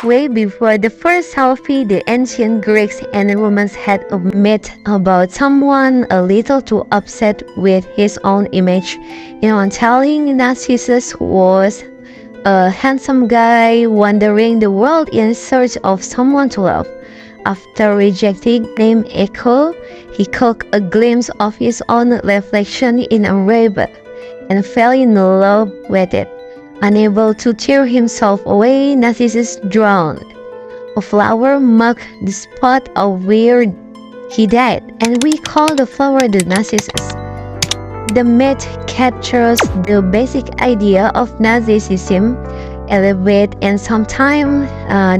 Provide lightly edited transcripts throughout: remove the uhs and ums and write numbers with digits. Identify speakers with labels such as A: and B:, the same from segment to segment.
A: Way before the first selfie, the ancient Greeks and Romans had a myth about someone a little too upset with his own image. In one telling, Narcissus was a handsome guy wandering the world in search of someone to love. After rejecting name Echo, he caught a glimpse of his own reflection in a river and fell in love with it. Unable to tear himself away, Narcissus drowned. A flower marked the spot of where he died, and we call the flower the Narcissus. The myth captures the basic idea of narcissism, elevate and sometimes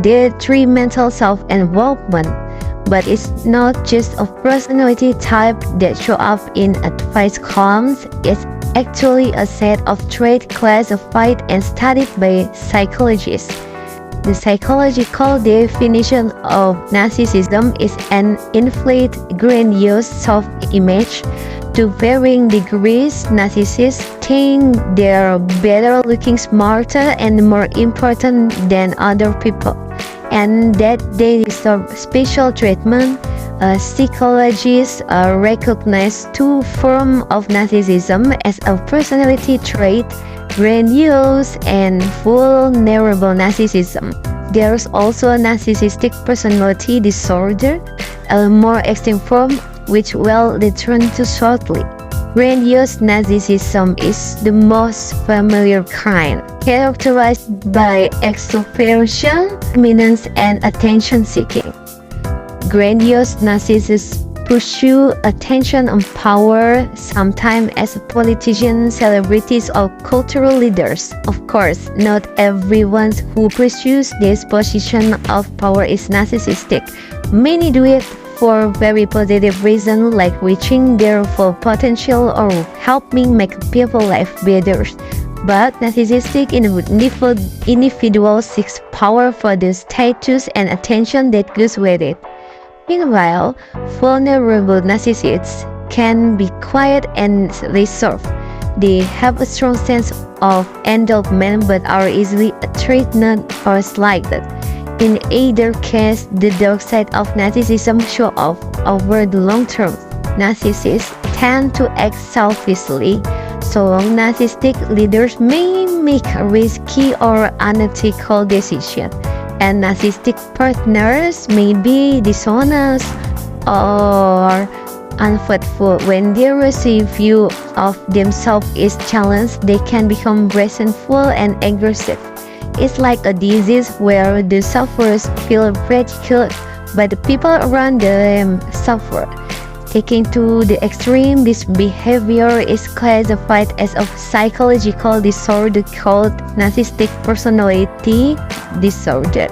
A: detrimental self-involvement. But it's not just a personality type that show up in advice columns. It's actually a set of traits classified and studied by psychologists. The psychological definition of narcissism is an inflated, grandiose self-image. To varying degrees, narcissists think they're better looking, smarter, and more important than other people, and that they deserve special treatment. Psychologists recognize two forms of narcissism as a personality trait: grandiose and vulnerable narcissism. There's also a narcissistic personality disorder, a more extreme form, which we'll return to shortly. Grandiose narcissism is the most familiar kind, characterized by extroversion, dominance, and attention-seeking. Grandiose narcissists pursue attention and power, sometimes as politicians, celebrities, or cultural leaders. Of course, not everyone who pursues this position of power is narcissistic. Many do it for very positive reasons, like reaching their full potential or helping make people's life better. But narcissistic individuals seek power for the status and attention that goes with it. Meanwhile, vulnerable narcissists can be quiet and reserved. They have a strong sense of endowment but are easily threatened or slighted. In either case, the dark side of narcissism shows off over the long term. Narcissists tend to act selfishly, so narcissistic leaders may make risky or unethical decisions, and narcissistic partners may be dishonest or unfaithful. When their view of themselves is challenged, they can become resentful and aggressive. It's like a disease where the sufferers feel ridiculed, but the people around them suffer. Taken to the extreme, this behavior is classified as a psychological disorder called narcissistic personality disorder.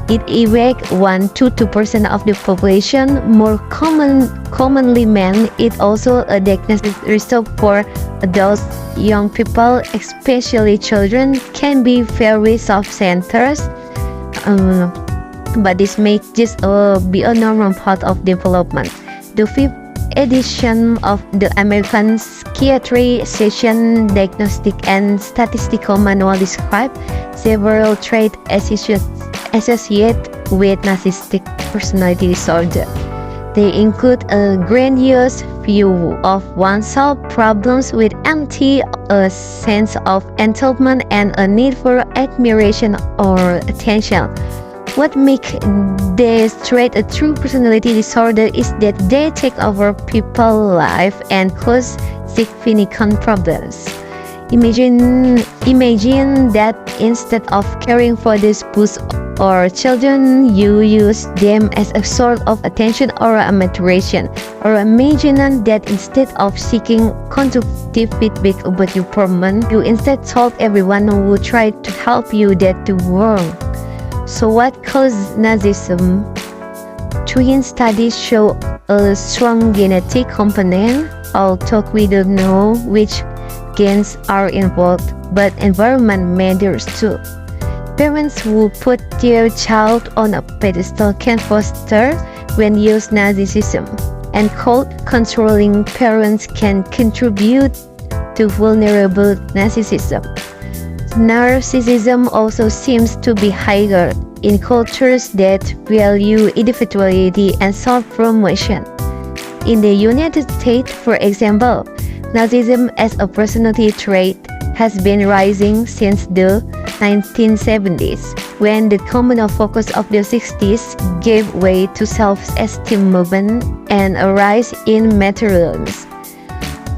A: It affects 1 to 2% of the population, more commonly men. It also a diagnosis reserved for adults. Young people, especially children, can be very self-centered, but this may just be a normal part of development. The 5th edition of the American Psychiatry Session Diagnostic and Statistical Manual describes several traits associated with narcissistic personality disorder. They include a grandiose view of oneself, problems with empathy, a sense of entitlement, and a need for admiration or attention. What makes this trait a true personality disorder is that they take over people's life and cause significant problems. Imagine that instead of caring for the spouse or children, you use them as a sort of attention or admiration. Or imagine that instead of seeking constructive feedback about your performance, you instead told everyone who tried to help you that you were wrong. So what causes narcissism? Twin studies show a strong genetic component, although we don't know which genes are involved, but environment matters too. Parents who put their child on a pedestal can foster when used narcissism. and cold, controlling parents can contribute to vulnerable narcissism. Narcissism also seems to be higher in cultures that value individuality and self-promotion. In the United States, for example, narcissism as a personality trait has been rising since the 1970s, when the communal focus of the 60s gave way to self-esteem movement and a rise in materialism.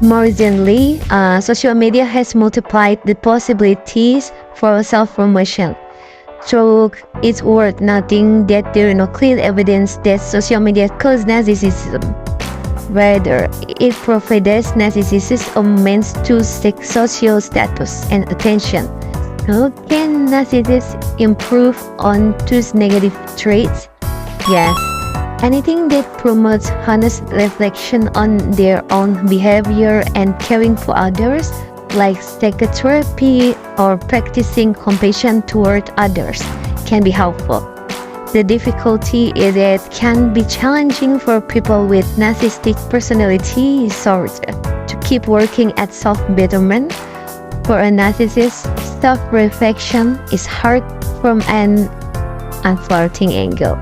A: More recently, social media has multiplied the possibilities for self-promotion. Though it's worth noting that there is no clear evidence that social media causes narcissism. Rather, it provides narcissists a means to seek social status and attention. How can narcissists improve on those negative traits? Yes, anything that promotes honest reflection on their own behavior and caring for others, like psychotherapy or practicing compassion toward others, can be helpful. The difficulty is that it can be challenging for people with narcissistic personality disorder to keep working at self-betterment. For a narcissist, self-reflection is hard from an unflirting angle.